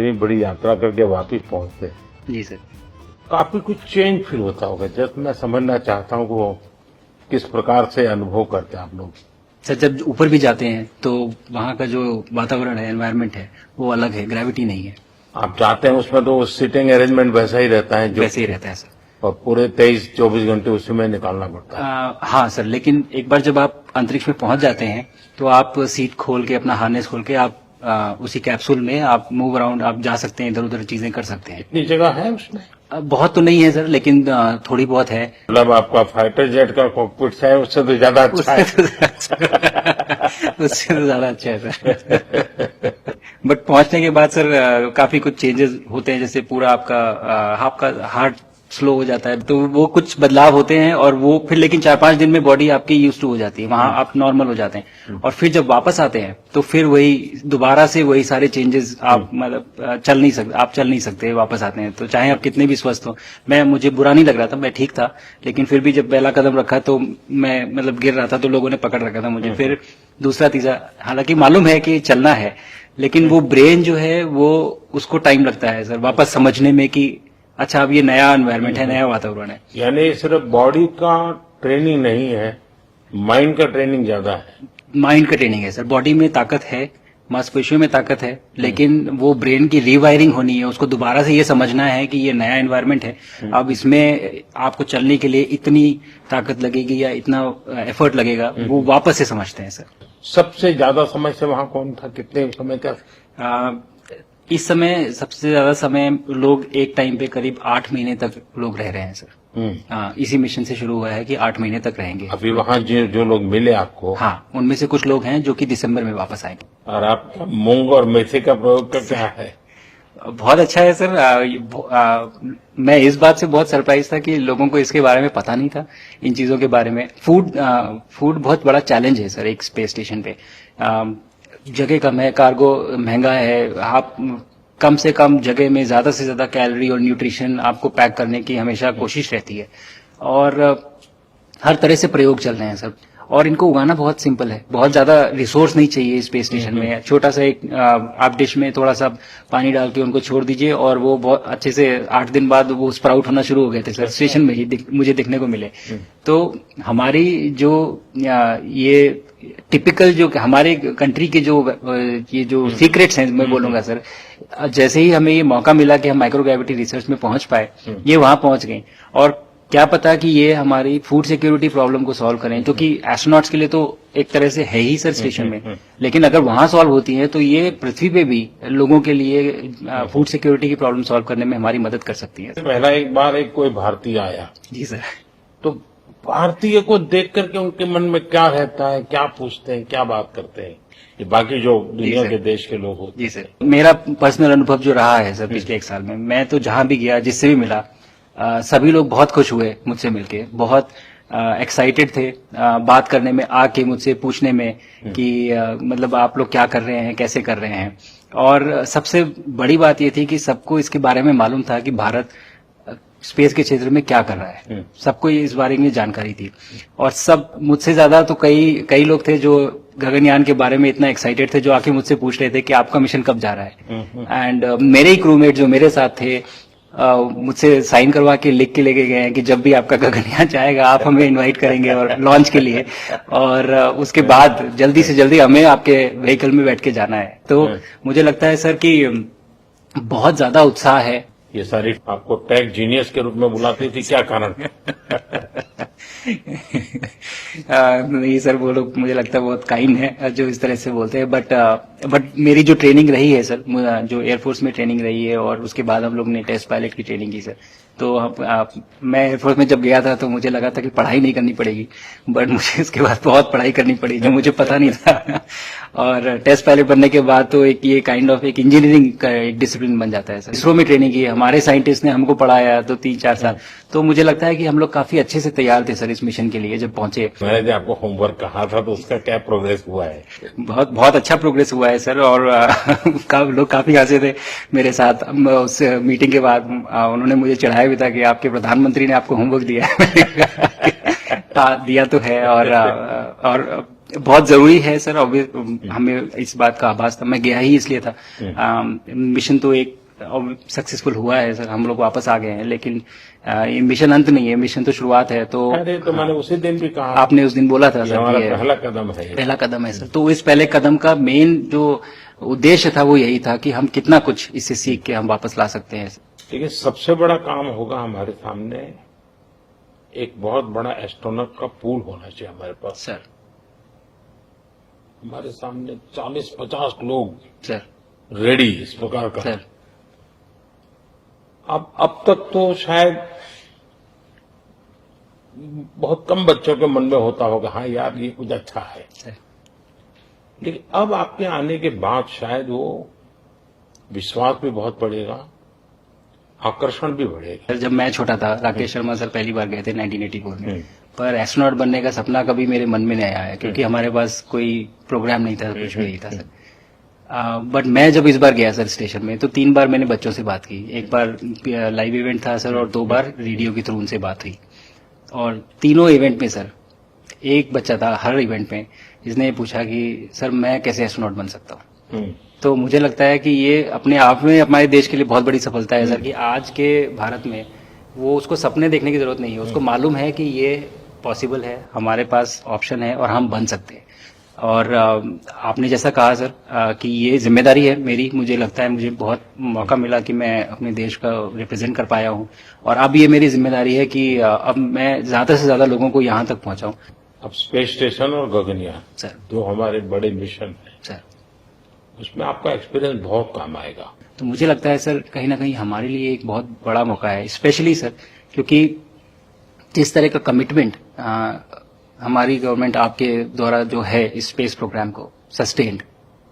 इतनी बड़ी यात्रा करके वापिस पहुंचते हैं। जी सर। काफी कुछ चेंज फील होता होगा। जब मैं समझना चाहता हूँ वो किस प्रकार से अनुभव करते हैं आप लोग। सर जब ऊपर भी जाते हैं तो वहाँ का जो वातावरण है, एनवायरनमेंट है, वो अलग है, ग्रेविटी नहीं है। आप जाते हैं उसमें तो सिटिंग अरेंजमेंट वैसा ही रहता है जो वैसे ही रहता है सर। और पूरे 23-24 घंटे उसी में निकालना पड़ता है। हाँ सर, लेकिन एक बार जब आप अंतरिक्ष में पहुंच जाते हैं तो आप सीट खोल के, अपना हार्नेस खोल के आप उसी कैप्सूल में आप मूव अराउंड, आप जा सकते हैं, इधर उधर चीजें कर सकते हैं। इतनी जगह है उसमें? बहुत तो नहीं है सर, लेकिन थोड़ी बहुत है। मतलब आपका फाइटर जेट का कॉकपिट है उससे तो ज्यादा अच्छा है। उससे तो ज्यादा अच्छा है सर। बट पहुंचने के बाद सर काफी कुछ चेंजेस होते हैं, जैसे पूरा आपका हार्ट स्लो हो जाता है, तो वो कुछ बदलाव होते हैं और वो फिर लेकिन 4-5 दिन में बॉडी आपकी यूज टू हो जाती है, वहां आप नॉर्मल हो जाते हैं। और फिर जब वापस आते हैं तो फिर वही दोबारा से वही सारे चेंजेस आप मतलब चल नहीं सकते वापस आते हैं, तो चाहे आप कितने भी स्वस्थ हो। मुझे बुरा नहीं लग रहा था, मैं ठीक था, लेकिन फिर भी जब पहला कदम रखा तो मैं मतलब गिर रहा था तो लोगों ने पकड़ रखा था मुझे। फिर दूसरा तीसरा, हालांकि मालूम है कि चलना है, लेकिन वो ब्रेन जो है वो उसको टाइम लगता है सर वापस समझने में कि अच्छा अब ये नया एनवायरनमेंट है, नया वातावरण है। यानी सिर्फ बॉडी का ट्रेनिंग नहीं है, माइंड का ट्रेनिंग ज्यादा है। माइंड का ट्रेनिंग है सर। बॉडी में ताकत है, मांसपेशियों में ताकत है, लेकिन वो ब्रेन की रीवायरिंग होनी है, उसको दोबारा से ये समझना है कि ये नया एनवायरनमेंट है, अब इसमें आपको चलने के लिए इतनी ताकत लगेगी या इतना एफर्ट लगेगा, वो वापस से समझते हैं सर। सबसे ज्यादा समय से वहां कौन था, कितने समय का? इस समय सबसे ज्यादा समय लोग एक टाइम पे करीब 8 महीने तक लोग रह रहे हैं सर। इसी मिशन से शुरू हुआ है कि 8 महीने तक रहेंगे। अभी वहाँ जो लोग मिले आपको? हाँ, उनमें से कुछ लोग हैं जो कि दिसंबर में वापस आएंगे। और आपका मूंग और मेथी का प्रयोग का क्या है? बहुत अच्छा है सर। मैं इस बात से बहुत सरप्राइज था कि लोगों को इसके बारे में पता नहीं था, इन चीजों के बारे में। फूड बहुत बड़ा चैलेंज है सर एक स्पेस स्टेशन पे। जगह कम है, कार्गो महंगा है, आप कम से कम जगह में ज्यादा से ज्यादा कैलोरी और न्यूट्रिशन आपको पैक करने की हमेशा कोशिश रहती है, और हर तरह से प्रयोग चल रहे हैं सर। और इनको उगाना बहुत सिंपल है, बहुत ज्यादा रिसोर्स नहीं चाहिए स्पेस स्टेशन में। छोटा सा एक आप डिश में थोड़ा सा पानी डाल के उनको छोड़ दीजिए और वो बहुत अच्छे से 8 दिन बाद वो स्प्राउट होना शुरू हो गए थे सर, स्टेशन में ही मुझे दिखने को मिले। तो हमारी जो ये टिपिकल जो हमारे कंट्री के ये जो सीक्रेट्स हैं, मैं बोलूंगा सर, जैसे ही हमें ये मौका मिला कि हम माइक्रोग्रेविटी रिसर्च में पहुंच पाए, ये वहां पहुंच गए। और क्या पता कि ये हमारी फूड सिक्योरिटी प्रॉब्लम को सॉल्व करें, क्योंकि एस्ट्रोनॉट्स के लिए तो एक तरह से है ही सर स्टेशन में, लेकिन अगर वहां सॉल्व होती है तो ये पृथ्वी पे भी लोगों के लिए फूड सिक्योरिटी की प्रॉब्लम सॉल्व करने में हमारी मदद कर सकती है। पहला एक बार कोई भारतीय आया। जी सर। तो भारतीय को देख करके उनके मन में क्या रहता है, क्या पूछते हैं, क्या बात करते हैं, ये बाकी जो दुनिया के देश के लोग होते हैं? जी सर, मेरा पर्सनल अनुभव जो रहा है सर पिछले 1 साल में, मैं तो जहां भी गया, जिससे भी मिला, सभी लोग बहुत खुश हुए मुझसे मिलके, बहुत एक्साइटेड थे बात करने में, आके मुझसे पूछने में कि मतलब आप लोग क्या कर रहे हैं, कैसे कर रहे हैं। और सबसे बड़ी बात ये थी कि सबको इसके बारे में मालूम था कि भारत स्पेस के क्षेत्र में क्या कर रहा है, सबको इस बारे में जानकारी थी। और सब मुझसे ज्यादा तो कई लोग थे जो गगनयान के बारे में इतना एक्साइटेड थे, जो आके मुझसे पूछ रहे थे कि आपका मिशन कब जा रहा है। एंड मेरे ही क्रूमेट जो मेरे साथ थे, मुझसे साइन करवा के लिख के लेके गए हैं कि जब भी आपका गगनयान जाएगा आप हमें इनवाइट करेंगे और लॉन्च के लिए, और उसके बाद जल्दी से जल्दी हमें आपके व्हीकल में बैठ के जाना है। तो मुझे लगता है सर कि बहुत ज्यादा उत्साह है। ये सारी आपको टेक जीनियस के रूप में बुलाती थी, क्या कारण? नहीं सर, वो लोग मुझे लगता है बहुत काइंड है जो इस तरह से बोलते हैं। बट मेरी जो ट्रेनिंग रही है सर, जो एयरफोर्स में ट्रेनिंग रही है, और उसके बाद हम लोग ने टेस्ट पायलट की ट्रेनिंग की सर। तो मैं एयरफोर्स में जब गया था तो मुझे लगा था कि पढ़ाई नहीं करनी पड़ेगी, बट मुझे इसके बाद बहुत पढ़ाई करनी पड़ी जो मुझे पता नहीं था। और टेस्ट पायलट बनने के बाद तो ये काइंड ऑफ एक इंजीनियरिंग का एक डिसिप्लिन बन जाता है सर। इसरो में ट्रेनिंग की, हमारे साइंटिस्ट ने हमको पढ़ाया तो 3-4 साल। तो मुझे लगता है कि हम लोग काफी अच्छे से तैयार थे सर इस मिशन के लिए जब पहुंचे। मैंने जो आपको होमवर्क कहा था तो उसका क्या प्रोग्रेस हुआ है? बहुत अच्छा प्रोग्रेस हुआ है सर, और लोग काफी हंसे थे मेरे साथ। उस मीटिंग के बाद उन्होंने मुझे चढ़ाया भी था कि आपके प्रधानमंत्री ने आपको होमवर्क दिया है। दिया तो है, और और बहुत जरूरी है सर। हमें इस बात का आभास था, मैं गया ही इसलिए था। मिशन तो एक सक्सेसफुल हुआ है सर, हम लोग वापस आ गए हैं, लेकिन ये मिशन अंत नहीं है, मिशन तो शुरुआत है। तो अरे तो मैंने उसी दिन भी कहा, आपने उस दिन बोला था ये सर हमारा कि ये पहला कदम है। पहला कदम है सर। तो इस पहले कदम का मेन जो उद्देश्य था वो यही था कि हम कितना कुछ इससे सीख के हम वापस ला सकते हैं। देखिए, सबसे बड़ा काम होगा हमारे सामने, एक बहुत बड़ा एस्ट्रोनॉट का पूल होना चाहिए हमारे पास। सर हमारे सामने 40-50 लोग सर रेडी इस प्रकार का। सर अब तक तो शायद बहुत कम बच्चों के मन में होता होगा, हाँ यार ये कुछ अच्छा है, सर लेकिन अब आपके आने के बाद शायद वो विश्वास भी बहुत बढ़ेगा, आकर्षण भी बढ़ेगा। सर जब मैं छोटा था, राकेश शर्मा सर पहली बार गए थे 1984 में, पर एस्ट्रोनॉट बनने का सपना कभी मेरे मन में नहीं आया, क्योंकि हमारे पास कोई प्रोग्राम नहीं था, कुछ भी नहीं था सर। बट मैं जब इस बार गया सर स्टेशन में, तो 3 बार मैंने बच्चों से बात की। एक बार लाइव इवेंट था सर, और 2 बार रेडियो के थ्रू उनसे बात हुई। और तीनों इवेंट में सर एक बच्चा था हर इवेंट में जिसने पूछा कि सर मैं कैसे एस्ट्रोनॉट बन सकता हूँ। तो मुझे लगता है कि ये अपने आप में हमारे देश के लिए बहुत बड़ी सफलता है सर, कि आज के भारत में वो उसको सपने देखने की जरूरत नहीं है, उसको मालूम है कि ये पॉसिबल है, हमारे पास ऑप्शन है और हम बन सकते हैं। और आपने जैसा कहा सर कि ये जिम्मेदारी है मेरी, मुझे लगता है मुझे बहुत मौका मिला कि मैं अपने देश का रिप्रेजेंट कर पाया हूँ, और अब ये मेरी जिम्मेदारी है कि अब मैं ज्यादा से ज्यादा लोगों को यहाँ तक पहुँचाऊँ। अब स्पेस स्टेशन और गगनयान सर जो हमारे बड़े मिशन है, सर उसमें आपका एक्सपीरियंस बहुत काम आएगा। तो मुझे लगता है सर कहीं ना कहीं हमारे लिए एक बहुत बड़ा मौका है, स्पेशली सर क्योंकि जिस तरह का कमिटमेंट हमारी गवर्नमेंट आपके द्वारा जो है इस स्पेस प्रोग्राम को, sustained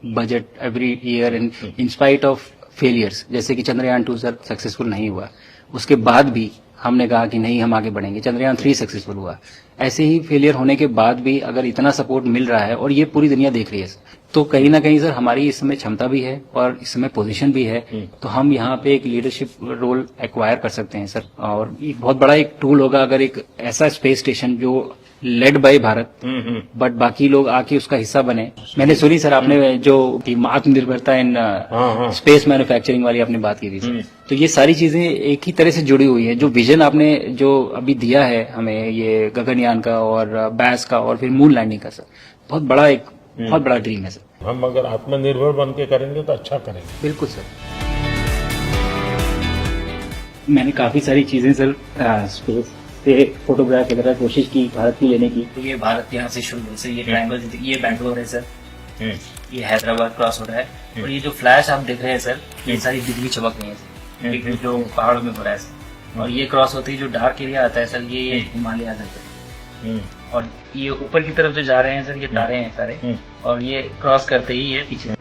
budget every year and in spite of failures, जैसे कि चंद्रयान 2 सर सक्सेसफुल नहीं हुआ, उसके बाद भी हमने कहा कि नहीं हम आगे बढ़ेंगे, चंद्रयान 3 सक्सेसफुल हुआ। ऐसे ही फेलियर होने के बाद भी अगर इतना सपोर्ट मिल रहा है और ये पूरी दुनिया देख रही है, तो कहीं ना कहीं सर हमारी इस समय क्षमता भी है और इस समय पोजीशन भी है, तो हम यहाँ पे एक लीडरशिप रोल एक्वायर कर सकते हैं सर। और एक बहुत बड़ा एक टूल होगा अगर एक ऐसा स्पेस स्टेशन जो लेड बाय भारत, बट बाकी लोग आके उसका हिस्सा बने। मैंने सुनी सर आपने जो आत्मनिर्भरता इन स्पेस मैन्युफैक्चरिंग वाली आपने बात की थी सर, तो ये सारी चीजें एक ही तरह से जुड़ी हुई है। जो विजन आपने जो अभी दिया है हमें, ये गगनयान का और बैस का और फिर मून लैंडिंग का सर, बहुत बड़ा ड्रीम है सर। हम अगर आत्मनिर्भर बन के करेंगे तो अच्छा करेंगे। बिल्कुल सर। मैंने काफी सारी चीजें सर स्पेस से फोटोग्राफ वगैरह कोशिश की भारत की लेने की। तो ये भारत यहाँ से शुरू से ये ट्रायंगल, ये बैंगलोर है सर, ये हैदराबाद क्रॉस हो रहा है, और ये जो फ्लैश आप देख रहे हैं सर, ये सारी बिजली चमक रही है सर, बिजली जो पहाड़ों में हो रहा है सर, और ये क्रॉस होती है जो डार्क एरिया आता है सर, ये हिमालय आता है, और ये ऊपर की तरफ जो जा रहे हैं सर, ये तारे हैं सारे, और ये क्रॉस करते ही ये पीछे